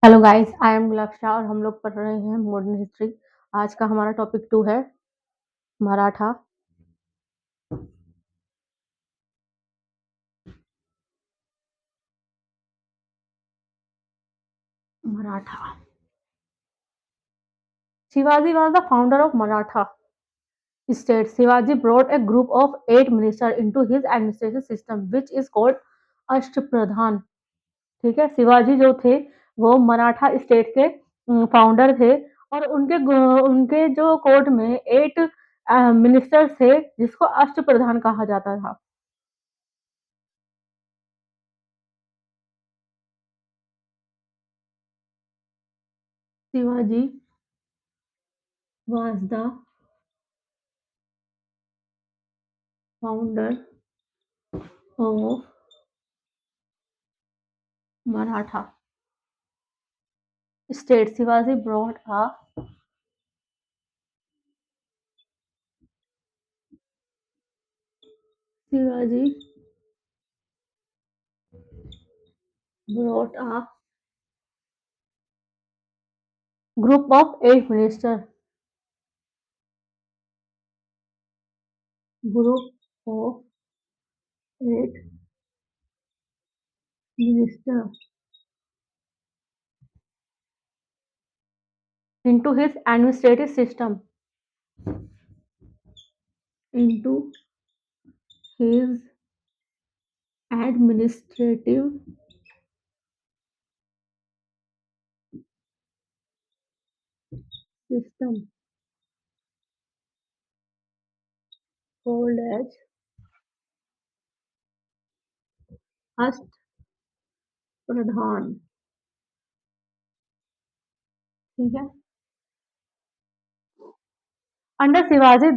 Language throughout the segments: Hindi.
हेलो गाइस, आई एम लक्ष्या और हम लोग पढ़ रहे हैं मॉडर्न हिस्ट्री। आज का हमारा टॉपिक 2 है Maratha. Maratha Shivaji was the founder of Maratha state. Shivaji brought a group of 8 ministers into his administration system, which is called अष्टप्रधान। ठीक है, शिवाजी जो थे वो मराठा स्टेट के फाउंडर थे और उनके जो कोर्ट में 8 मिनिस्टर्स थे जिसको अष्टप्रधान कहा जाता था। Shivaji was the founder of Maratha state. Shivaji brought a Shivaji brought a group of 8 ministers. Group of 8 ministers into his administrative system. Into his administrative system called as Ashtapradhan. ठीक है। Under Shivaji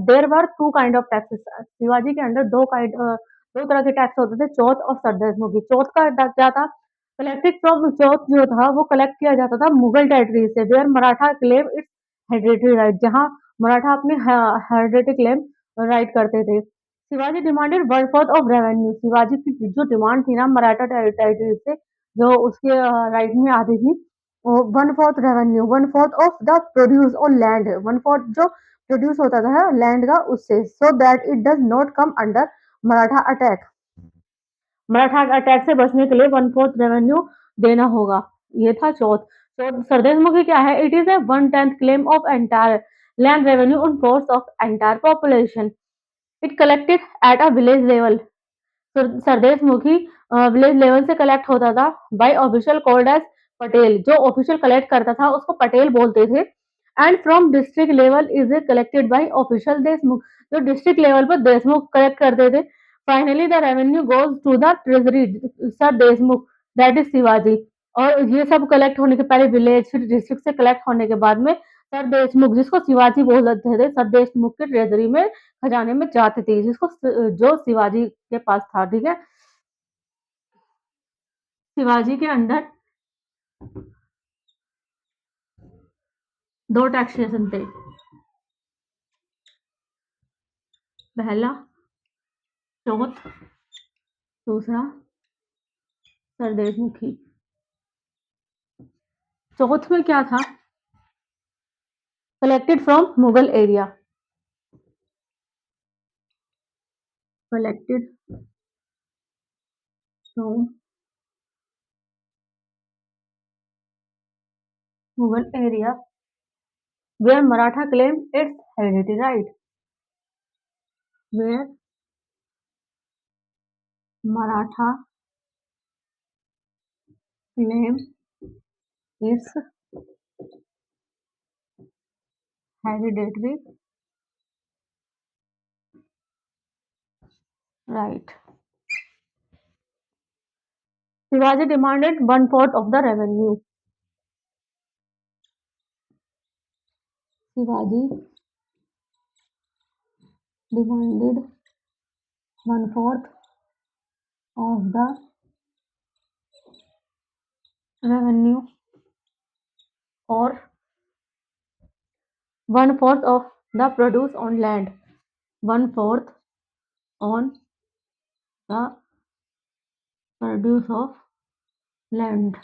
there were two kind of taxes. Shivaji के अंडर दो तरह के टैक्स होते थे, चौथ और सरदेशमुखी। चौथ का क्या था? कलेक्टेड फ्रॉम चौथ जो था वो कलेक्ट किया जाता था मुगल टेरिटरी से, where Maratha claim its hereditary right, जहां मराठा अपने हेरिडेटरी क्लेम राइट करते थे। Shivaji demanded one fourth of revenue. Shivaji की जो डिमांड थी ना मराठा टेरिटरी से, जो उसके राइट में आती थी, one fourth revenue, one fourth of the produce और लैंड, वन फोर्थ जो प्रोड्यूस होता था लैंड का उससे, so that it does not come under Maratha attack. Maratha attack से बचने के लिए वन फोर्थ रेवेन्यू देना होगा। ये था चौथ। तो सरदेशमुखी क्या है? It is a 1/10 claim of entire land revenue on force of entire population. It collected at a village level. Sardeshmukhi village level से कलेक्ट होता था by official called as Patel. जो ऑफिशियल कलेक्ट करता था उसको पटेल बोलते थे। And from district level is a collected by official Deshmukh. जो डिस्ट्रिक्ट लेवल पर देशमुख कलेक्ट करते थे। Finally the revenue goes to the treasury sir Deshmukh, that is Shivaji. और ये सब कलेक्ट होने के पहले विलेज फिर डिस्ट्रिक्ट से कलेक्ट होने के बाद में सर देशमुख, जिसको शिवाजी बोलते थे, सर देशमुख के ट्रेजरी में खजाने में जाती थी, जिसको जो शिवाजी के पास था। ठीक है। शिवाजी के अंडर दो टैक्सेशन थे। पहला चौथ, दूसरा सरदेशमुखी। चौथ में क्या था? Collected from Mughal area. Collected from Mughal area where Maratha claim its heredity right. Where Maratha claim its hereditary right. Shivaji demanded one fourth of the revenue. Shivaji demanded one fourth of the revenue or one fourth of the produce on land. One fourth on the produce of land.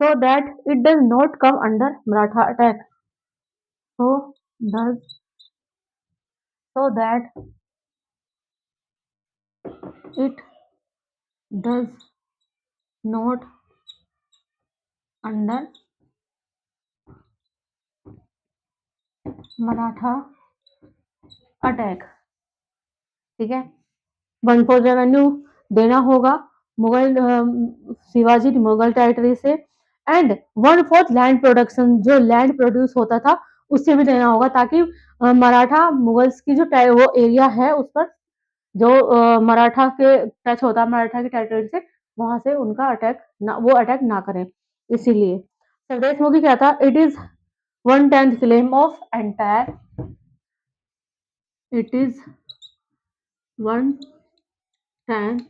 so that it does not come under Maratha attack. So does so that it does not under Maratha attack. ठीक है, वन फोर्थ रेवेन्यू देना होगा मुगल शिवाजी मुगल टेरिटरी से, and one fourth land production, जो लैंड प्रोड्यूस होता था उससे भी देना होगा, ताकि मराठा मुगल्स की जो वो एरिया है उस पर जो मराठा के टच होता है मराठा की टेरिटरी से, वहां से उनका अटैक ना, वो अटैक ना करें, इसीलिए सरदेश मुखी क्या था, it is 1/10 claim of entire, it is 1/10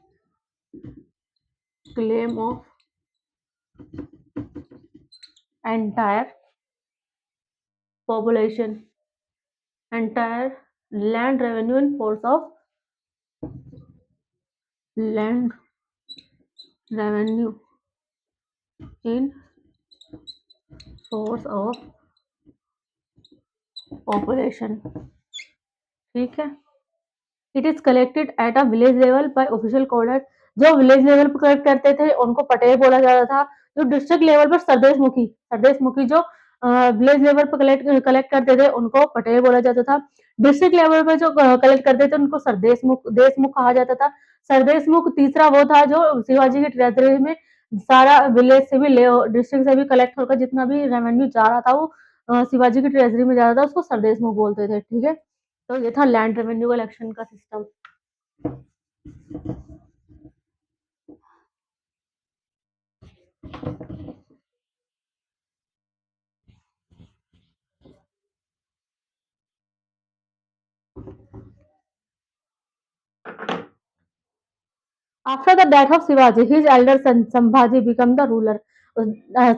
claim of entire population, entire land revenue in force of land revenue in force of population. ठीक है, it is collected at a village level by official coder, जो विलेज लेवल पर कलेक्ट करते थे उनको पटेल बोला जाता था, जो डिस्ट्रिक्ट लेवल पर सरदेश मुखी जो विलेज लेवल पर कलेक्ट करते थे उनको पटेल बोला जाता था, डिस्ट्रिक्ट लेवल पर जो कलेक्ट करते थे उनको देशमुख कहा जाता था। सरदेश मुख तीसरा वो था जो शिवाजी के ट्रेजरी में सारा विलेज से भी डिस्ट्रिक्ट से भी कलेक्ट होकर जितना भी रेवेन्यू जा रहा था वो शिवाजी की ट्रेजरी में जा रहा था, उसको सरदेश मुख बोलते थे। ठीक है, तो ये था लैंड रेवेन्यू कलेक्शन का system. After the death of Shivaji his elder son Sambhaji become the ruler,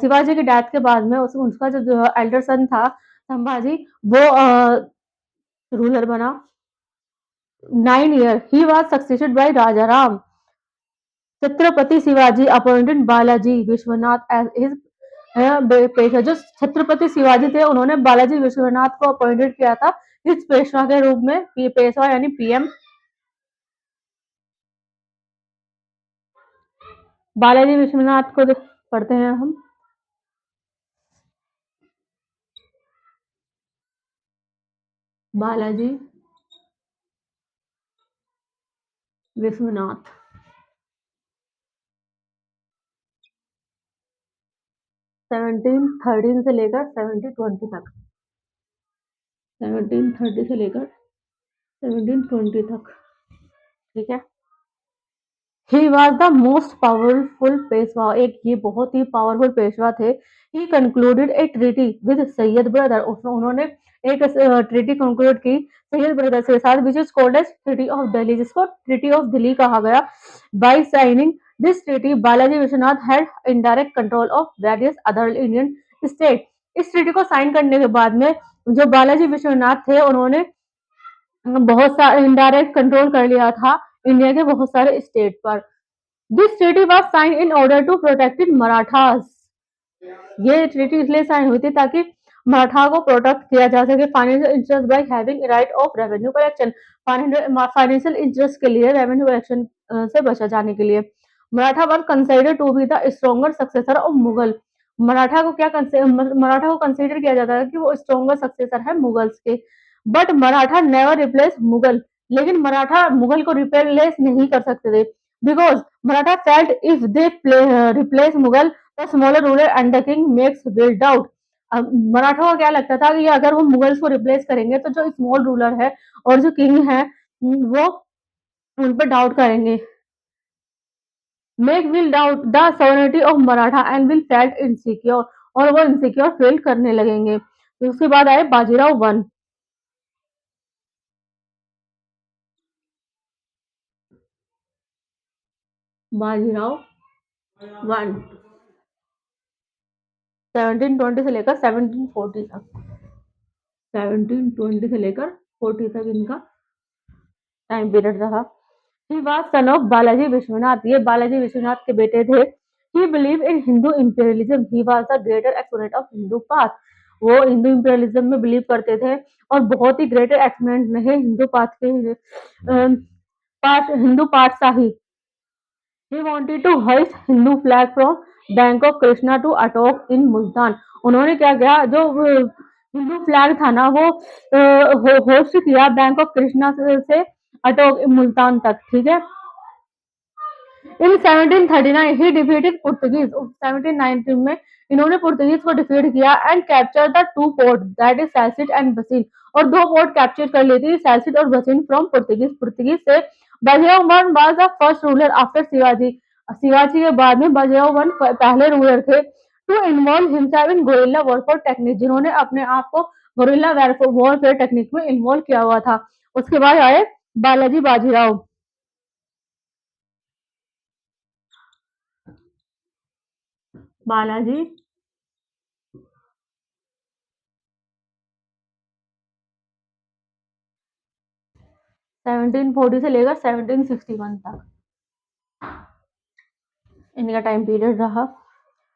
Shivaji की डेथ के बाद में उसका जो एल्डर सन था संभाजी वो रूलर बना। 9 year he was succeeded by Rajaram. Chhatrapati Shivaji appointed Balaji Vishwanath as his Peshwa, जो छत्रपति शिवाजी थे उन्होंने बालाजी विश्वनाथ को अपॉइंटेड किया था इस पेशवा के रूप में, पेशवा यानी पीएम। बालाजी विश्वनाथ को पढ़ते हैं हम, बालाजी विश्वनाथ 1713 से लेकर 1720 तक, 1730 से लेकर 1720 तक। ठीक है, he was the most powerful Peshwa, एक ये बहुत ही पावरफुल पेशवा थे। He concluded a treaty with Syed brother, उन्होंने एक ट्रीटी कंक्लूड की सैयद ब्रदर के साथ, which is called as treaty of Delhi, जिसको ट्रीटी ऑफ दिल्ली कहा गया। By signing this treaty Balaji Vishwanath had indirect control of various other Indian state. इस ट्रीटी को साइन करने के बाद में जो बालाजी विश्वनाथ थे उन्होंने बहुत सारे इनडायरेक्ट कंट्रोल कर लिया था इंडिया के बहुत सारे स्टेट पर। This treaty was sign in order to protect Marathas, ये ट्रीटी इसलिए साइन हुई थी ताकि मराठा को प्रोटेक्ट किया जा सके। Financial interest by having right of revenue collection, financial interest के लिए रेवेन्यू कलेक्शन से बचा जाने के लिए। Maratha were consider to be the stronger successor of Mughal, Maratha को कंसिडर किया जाता है कि वो स्ट्रॉन्गर सक्सेसर है मुगल्स के। But Maratha never replace Mughal, लेकिन मराठा मुगल को रिप्लेस नहीं कर सकते थे, because Maratha felt if they replace Mughal the smaller ruler and the king makes will doubt. Maratha को क्या लगता था कि अगर वो मुगल्स को रिप्लेस करेंगे तो जो स्मॉल रूलर है और जो किंग है वो उन पर डाउट करेंगे। Make will doubt the sovereignty of Maratha and will felt insecure, और वो इनसिक्योर फील करने लगेंगे। तो उसके बाद आए बाजीराव वन, बाजीराव वन 1720 से लेकर 1740 तक, 1720 से लेकर 40 तक इनका टाइम पीरियड रहा। He was son of Balaji Vishwanath, ये बालाजी विश्वनाथ के बेटे थे। ही believe in Hindu imperialism, he was the greater exponent of Hindu path. वो हिंदू इंपीरियलिज्म में बिलीव करते थे और बहुत ही ग्रेटर एक्सपोनेंट रहे हिंदू पाथ के पाठ हिंदू पाठशाही। He wanted to hoist Hindu flag from bank of Krishna to Attock in Multan. उन्होंने क्या किया, जो हिंदू फ्लैग था ना वो होस्ट किया बैंक ऑफ कृष्णा से अटोक मुल्तान तक, ठीक है। इन 1739 ही डिफीटेड पुर्तगीज, 1719 में इन्होंने पुर्तगीज को डिफीट किया and capture the two port that is Salsette and Bassein, और दो पोर्ट कैप्चर कर लेती थी सैलसिट और बसीन फ्रॉम पुर्तगीज, पुर्तगीज से। Bajirao was the first ruler after Shivaji, Shivaji के बाद में बाजीराव पहले रूलर थे to involve himself in guerrilla warfare technique, जिन्होंने अपने आप को गोरिल्ला वॉरफेयर टेक्निक में इन्वॉल्व किया हुआ था। उसके बाद आए बालाजी बाजीराव। बालाजी 1740 से लेकर 1761 तक इनका टाइम पीरियड रहा।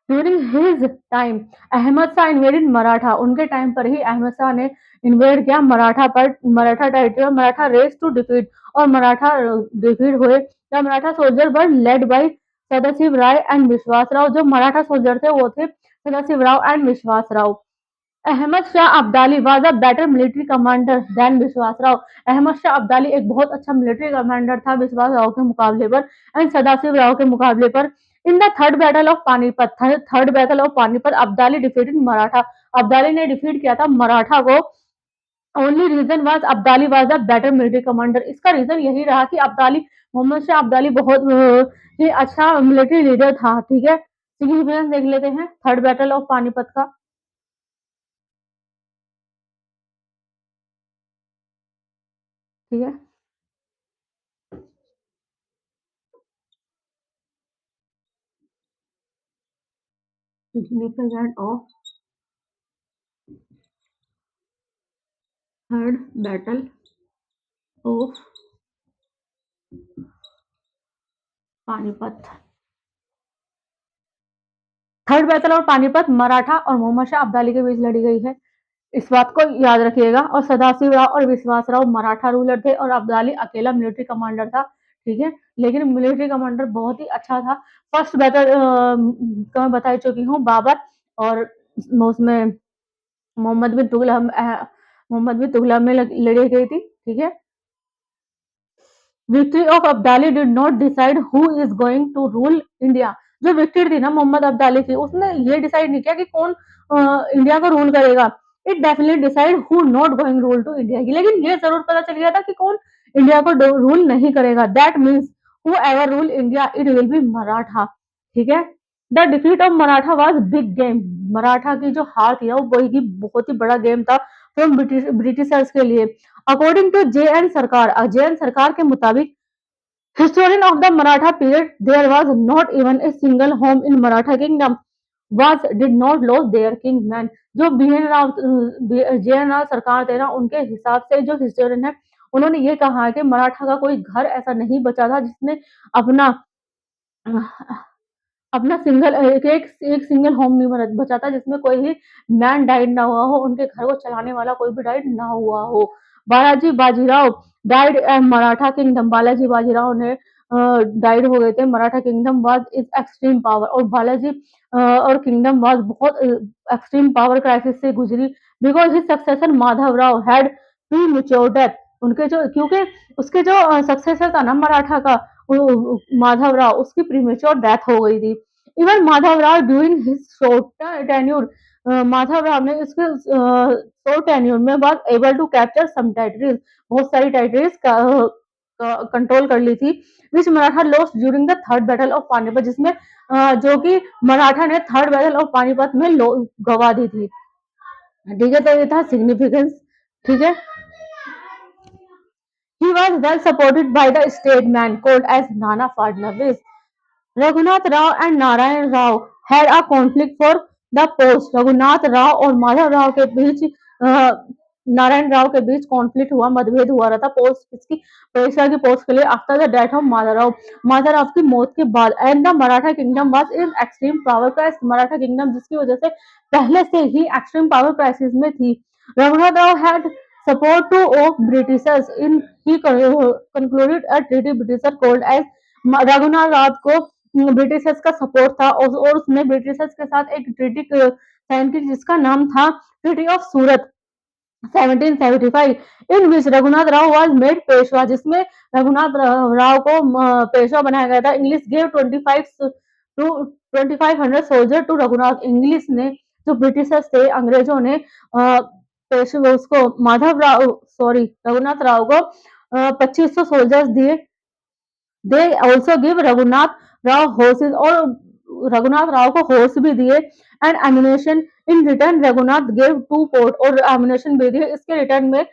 During his time Ahmad Shah invaded Maratha, उनके टाइम पर ही अहमद शाह ने इन्वेड किया मराठा पर, Maratha territory, Maratha race to defeat, और मराठा डिफीट हुए। The Maratha soldier were led by Sadashiv Rai and Vishwas Rao, जो मराठा सोल्जर थे वो थे Sadashiv Rao and Vishwas Rao. Ahmad Shah Abdali was a better military commander than Vishwas Rao, Ahmad Shah Abdali एक बहुत अच्छा मिलिट्री कमांडर था विश्वास राव के मुकाबले पर एंड सदाशिव राव के मुकाबले पर। In the third battle of Panipat, third battle of Panipat Abdali defeated Maratha, Abdali ने डिफीट किया था मराठा को। Only reason was Abdali was a better military commander, इसका रीजन यही रहा कि अब्दाली, मोहम्मद शाह अब्दाली बहुत ही अच्छा मिलिट्री लीडर था, ठीक है। सिग्निफिकेंस देख लेते हैं थर्ड बैटल ऑफ पानीपत का, ठीक है। Significant of third battle of Panipat. Third battle of Panipat Maratha और मोहम्मद शाह अब्दाली के बीच लड़ी गई है, इस बात को याद रखिएगा। और सदाशिव राव और विश्वास राव मराठा रूलर थे और अब्दाली अकेला मिलिट्री कमांडर था, ठीक है। लेकिन मिलिट्री कमांडर बहुत ही अच्छा था। फर्स्ट बैटल तो मैं बता चुकी हूँ, बाबर और उसमें मोहम्मद बिन तुगलक, मोहम्मद बिन तुगलक में लड़ी गई थी, ठीक है। Victory of Abdali did not decide who is going to rule India, जो विक्ट्री थी ना मोहम्मद अब्दाली की, उसने ये डिसाइड नहीं किया कि कौन इंडिया को रूल करेगा। It definitely decide who not going rule to India, लेकिन ये जरूर पता चल गया था कि कौन इंडिया को रूल नहीं करेगा। That means who ever rule India it will be Maratha, ठीक है। The defeat of Maratha was big game, Maratha की जो हार थी वो बहुत ही बड़ा गेम था फ्रॉम ब्रिटिशर्स के लिए। अकॉर्डिंग टू जे एन सरकार, जे एन सरकार के मुताबिक historian of the Maratha period, there was not even a single home in Maratha kingdom was did not lose their king man। जो जे एन राव सरकार थे ना, उनके हिसाब से जो हिस्टोरियन है उन्होंने ये कहा है कि मराठा का कोई घर ऐसा नहीं बचा था जिसने अपना अपना सिंगल एक सिंगल होम नहीं बचा था जिसमें कोई भी मैन डाइड ना हुआ हो, उनके घर को चलाने वाला कोई भी डाइड ना हुआ हो। Balaji Bajirao died and Maratha kingdom, Balaji Bajirao ने डाइड हो गए थे, Maratha kingdom was is extreme power, और बालाजी और किंगडम वाज बहुत एक्सट्रीम पावर क्राइसिस से गुजरी because his successor Madhav Rao had pre mature death, उनके जो क्योंकि उसके जो सक्सेसर था ना मराठा का माधव राव, उसकी प्रीमेच्योर डेथ हो गई थी। Even Madhav Rao during his short tenure, Madhav Rao ने इसके शॉर्ट टेन्योर में was able to capture some territories, बहुत सारी टेरिटरीज कंट्रोल कर ली थी, which Maratha lost during the third battle of Panipat, जिसमें जो कि मराठा ने थर्ड बैटल ऑफ पानीपत में गवा दी थी, ठीक है। तो ये था सिग्निफिकेंस, ठीक है। He was well supported by the statesman called as Nana Fadnavis. Raghunath Rao and Narayan Rao had a conflict for the post. Raghunath Rao और माधव राव के बीच नारायण राव के बीच कॉन्फ्लिक्ट हुआ, मतभेद हुआ रहा था पोस्ट इसकी पेशवा की पोस्ट के लिए after the death of Madhavrao. Madhavrao की मौत के बाद and the Maratha kingdom was in extreme power crisis. Maratha kingdom जिसकी वजह से पहले से ही एक्सट्रीम पावर क्राइसिस में थी। Raghunath Rao had support to of Britishers in he concluded a treaty Britisher called as. Raghunath Rao को ब्रिटिशर्स का सपोर्ट था और उसने ब्रिटिशर्स के साथ एक ट्रीटी साइन की जिसका नाम था treaty of Surat 1775 in which Raghunath Rao was made Peshwa, जिसमें रघुनाथ राव को पेशवा बनाया गया था। English gave 2500 soldier to Raghunath. English ने जो ब्रिटिशर्स थे अंग्रेजों ने पेशवा उसको माधव राव सॉरी रघुनाथ राव को 2500 सोल्जर्स दिए। They also give Raghunath Rao horses और रघुनाथ राव को हॉर्स भी दिए and ammunition. In return Raghunath gave 2 port और एम्यूनेशन भी दिए। इसके रिटर्न में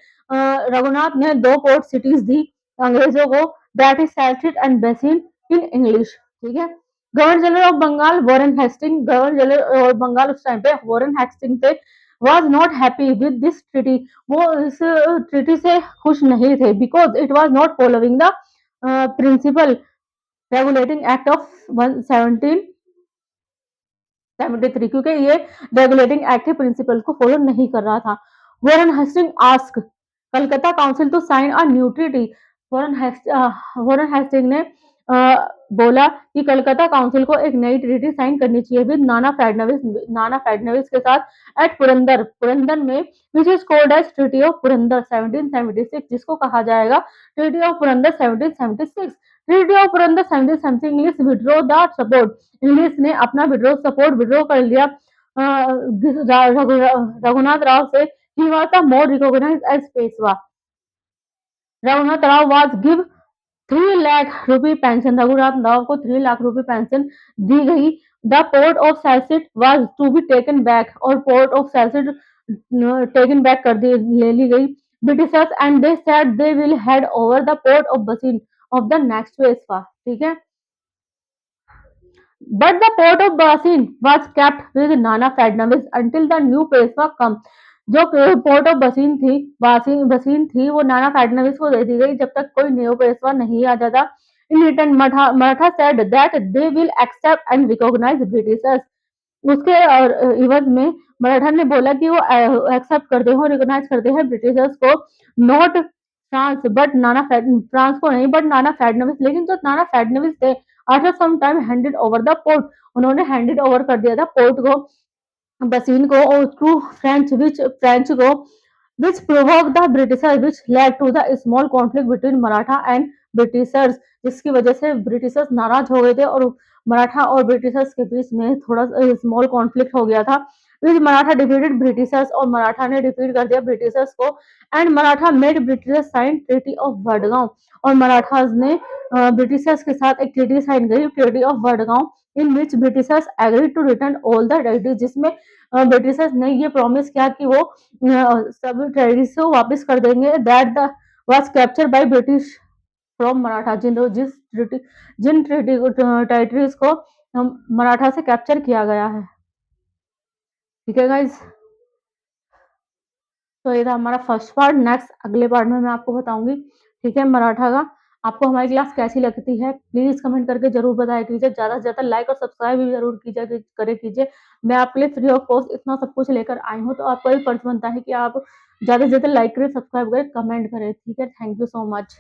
रघुनाथ ने 2 पोर्ट सिटीज दी अंग्रेजों को, that is Salsette and Bassein in English. ठीक है। Governor general of Bengal Warren Hastings, governor general और बंगाल उस टाइम पे वॉरेन हेस्टिंग थे, was not happy with this treaty. वो इस ट्रीटी से खुश नहीं थे because it was not following the principle regulating act of 1773, क्योंकि ये रेगुलेटिंग एक्ट के प्रिंसिपल को फॉलो नहीं कर रहा था। Warren Hastings ask Calcutta council to sign a new treaty. Warren Hasting ने बोला कि कलकत्ता काउंसिल को एक नई ट्रीटी साइन करनी चाहिए विद नाना फैडनवीस के साथ एट पुरंदर, पुरंदर में, which is called as treaty of Purandar 1776, जिसको कहा जाएगा treaty of Purandar 1776। Treaty of Purandar 1776 English withdraw the support. English ने अपना विड्रॉ कर लिया रघुनाथ राव से। He was the more recognised as Peshwa. Raghunath Rao was give 3 lakh rupee pension. Raghunath Rao को 3 लाख रुपए पेंशन दी गई। The port of Salsette was to be taken back, और पोर्ट ऑफ सैलसिट टेकन बैक कर दी ले ली गई। Britishers and they said they will head over the port of बसीन ऑफ द नेक्स्ट पेशवा। ठीक है। But the port of Basin was kept with Nana Fadnavis until the new Peshwa come. जो पोर्ट ऑफ बसीन थी बसीन थी वो नाना फैडनवीस को दे दी गई जब तक कोई न्यू पेशवा नहीं आ जाता। In return Maratha said that they will accept and recognise Britishers. उसके इवज में मराठा ने बोला कि वो एक्सेप्ट करते हैं, रिकॉग्नाइज करते हैं ब्रिटिशर्स को, not France but Nana France को नहीं बट नाना फैडनवीस। लेकिन जो नाना फैडनवीस थे after some time handed over the port, उन्होंने हैंडेड ओवर कर दिया था पोर्ट को बसीन को और टू फ्रेंच को which provoked the Britishers, which led to the small conflict between Maratha and Britishers, जिसकी वजह से ब्रिटिशर्स नाराज हो गए थे और मराठा और ब्रिटिशर्स के बीच में थोड़ा स्मॉल कॉन्फ्लिक्ट हो गया था। विच मराठा डिफीटेड ब्रिटिशर्स, और मराठा ने डिफीट कर दिया ब्रिटिशर्स को। And Maratha made Britishers sign treaty of Wadgaon, और मराठास ने ब्रिटिशर्स के साथ एक ट्रीटी साइन करी, treaty of Wadgaon, in which Britishers agree to return all the territory, जिसमें ब्रिटिशर्स ने ये प्रॉमिस किया कि वो सब टेरिटरीज को वापस कर देंगे। That the was capture by British from Maratha, जिन टेरिटरीज को मराठा से कैप्चर किया गया है। ठीक है गाइज, तो ये था हमारा फर्स्ट पार्ट। नेक्स्ट अगले पार्ट में मैं आपको बताऊंगी, ठीक है, मराठा का। आपको हमारी क्लास कैसी लगती है प्लीज कमेंट करके जरूर बताया कीजिए। ज्यादा से ज्यादा लाइक और सब्सक्राइब भी जरूर कीजिए। मैं आपके लिए फ्री ऑफ कॉस्ट इतना सब कुछ लेकर आई हूँ, तो आपका भी फर्ज बनता है कि आप ज्यादा से ज्यादा लाइक करें, सब्सक्राइब करें, कमेंट करें। ठीक है, थैंक यू सो मच।